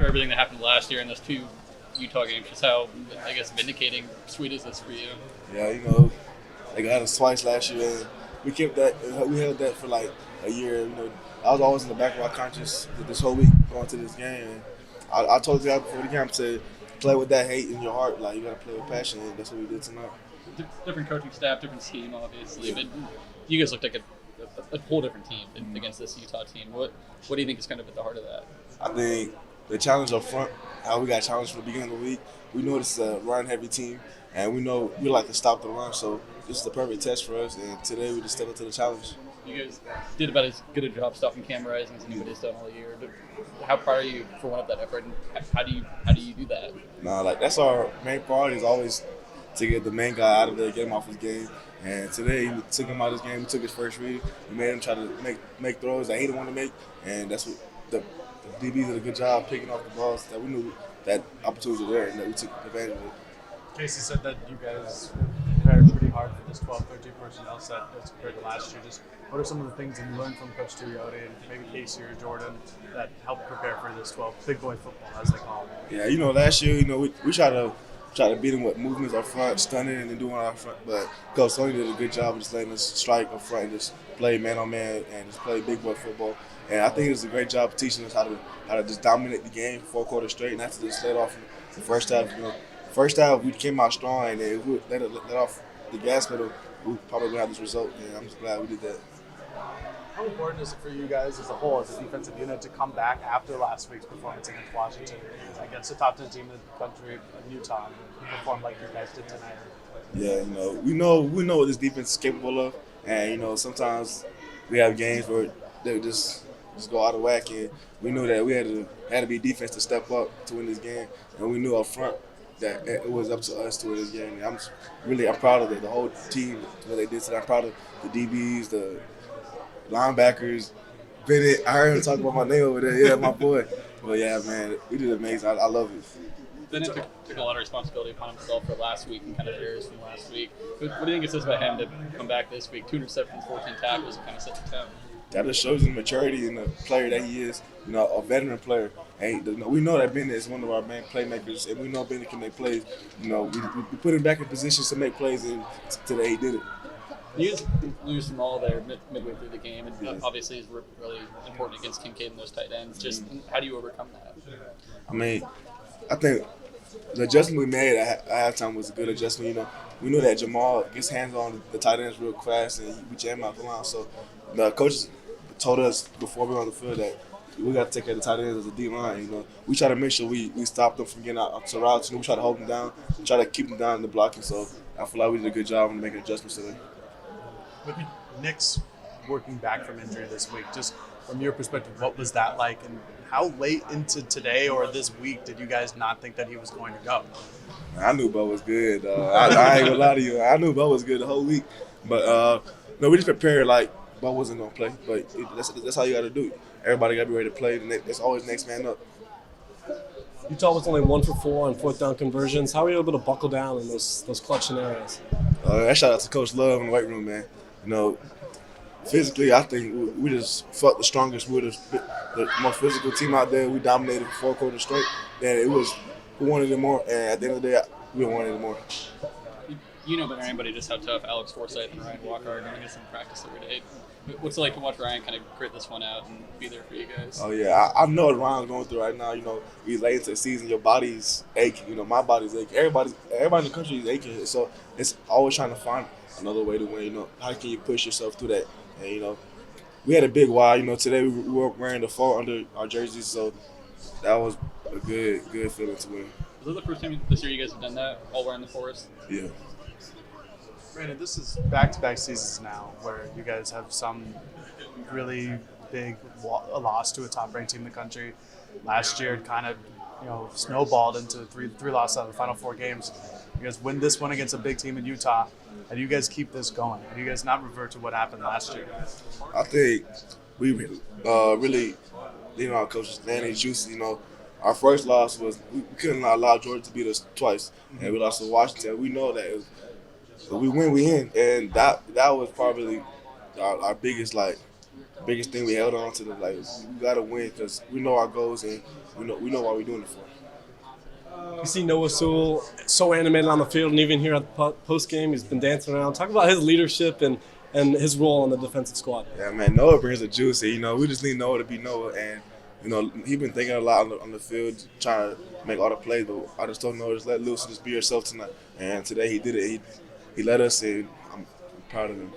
everything that happened last year in those 2 Utah games, just how, I guess, vindicating sweet is this for you? Yeah, they got us twice last year. And we held that for like a year. I was always in the back of our conscience this whole week going to this game. And I told the guy before the game, I said, play with that hate in your heart. Like, you got to play with passion, and that's what we did tonight. Different coaching staff, different scheme, obviously, but you guys looked like a whole different team against this Utah team. What do you think is kind of at the heart of that? I think the challenge up front, how we got challenged from the beginning of the week. We know this is a run-heavy team, and we know we like to stop the run, so this is the perfect test for us, and today we just stepped up to the challenge. You guys did about as good a job stopping Cam Rising as anybody's done all year. But how proud are you for one of that effort, and how do you do that? That's our main priority is always to get the main guy out of there, get him off his game. And today we took him out of his game. We took his first read. We made him try to make throws that he didn't want to make, and that's what the DBs did a good job picking off the balls that we knew that opportunities were there and that we took advantage of it. Casey said that you guys prepared pretty hard for this 12-13 personnel set as compared to last year. Just what are some of the things that you learned from Coach Tuioti and maybe Casey or Jordan that helped prepare for this 12 big boy football, as they call it? Yeah, last year, we try to beat them with movements up front, stunning and then doing our front. But Coach Tony did a good job of just letting us strike up front and just play man on man and just play big boy football. And I think it was a great job of teaching us how to just dominate the game 4 quarters straight, not to just let off the first half. First half we came out strong, and then if we let off the gas pedal, we probably would have this result. And I'm just glad we did that. How important is it for you guys as a whole, as a defensive unit, to come back after last week's performance against Washington, against the top 10 team in the country, in Utah, and perform like you guys did tonight? Yeah, we know what this defense is capable of, and sometimes we have games where they just go out of whack, and we knew that we had to be defense to step up to win this game, and we knew up front that it was up to us to win this game. And I'm proud of the whole team, what they did today. I'm proud of the DBs, the linebackers, Bennett. I heard him talk about my name over there. Yeah, my boy. But yeah, man, we did amazing. I love it. Bennett took a lot of responsibility upon himself for last week and kind of errors from last week. What do you think it says about him to come back this week? 2 interceptions, 14 tackles, and kind of set the tone? That just shows the maturity in the player that he is, a veteran player. And we know that Bennett is one of our main playmakers, and we know Bennett can make plays. We put him back in positions to make plays, and today he did it. You guys lose them all there midway through the game, and obviously it's really important against Kincaid and those tight ends. Just how do you overcome that? I think the adjustment we made at halftime was a good adjustment. We knew that Jamal gets hands on the tight ends real fast, and we jam out the line. So the coaches told us before we were on the field that we got to take care of the tight ends as a D-line. We try to make sure we stop them from getting out to routes. We try to hold them down, try to keep them down in the blocking. So I feel like we did a good job in making adjustments today. With Nick's working back from injury this week, just from your perspective, what was that like, and how late into today or this week did you guys not think that he was going to go? I knew Bo was good. I ain't gonna lie to you. I knew Bo was good the whole week, but we just prepared like Bo wasn't gonna play. But that's how you got to do it. Everybody got to be ready to play. That's always next man up. Utah was only 1 for 4 on 4th down conversions. How were you able to buckle down in those clutch scenarios? That shout out to Coach Love in the weight room, man. Physically, I think we just fought the strongest. We were the more physical team out there. We dominated 4 quarters straight. And it was, we wanted it more. And at the end of the day, we wanted it more. You know better than anybody just how tough Alex Forsythe and Ryan Walker are going against them in practice every day. What's it like to watch Ryan kind of grit this one out and be there for you guys? Oh, yeah. I know what Ryan's going through right now. He's late into the season. Your body's aching. My body's aching. Everybody in the country is aching. So it's always trying to find another way to win. How can you push yourself through that? And, we had a big why. Today we were wearing the 4 under our jerseys. So that was a good feeling to win. Was it the first time this year you guys have done that, all wearing the 4s? Yeah. Brandon, this is back-to-back seasons now where you guys have some really big loss to a top-ranked team in the country. Last year, it kind of snowballed into three losses out of the final 4 games. You guys win this one against a big team in Utah. How do you guys keep this going? How do you guys not revert to what happened last year? I think we really, our coaches managed juice. Our first loss was we couldn't allow Georgia to beat us twice, and we lost to Washington. We know that we win, we in, and that was probably our biggest biggest thing we held on to. We gotta win because we know our goals and we know why we're doing it for. You see Noah Sewell so animated on the field, and even here at the post game, he's been dancing around. Talk about his leadership and his role on the defensive squad. Yeah, man, Noah brings the juice. And, we just need Noah to be Noah, and he's been thinking a lot on the field, trying to make all the plays. But I just told Noah, just let loose and just be yourself tonight. And today he did it. He led us, and I'm proud of him.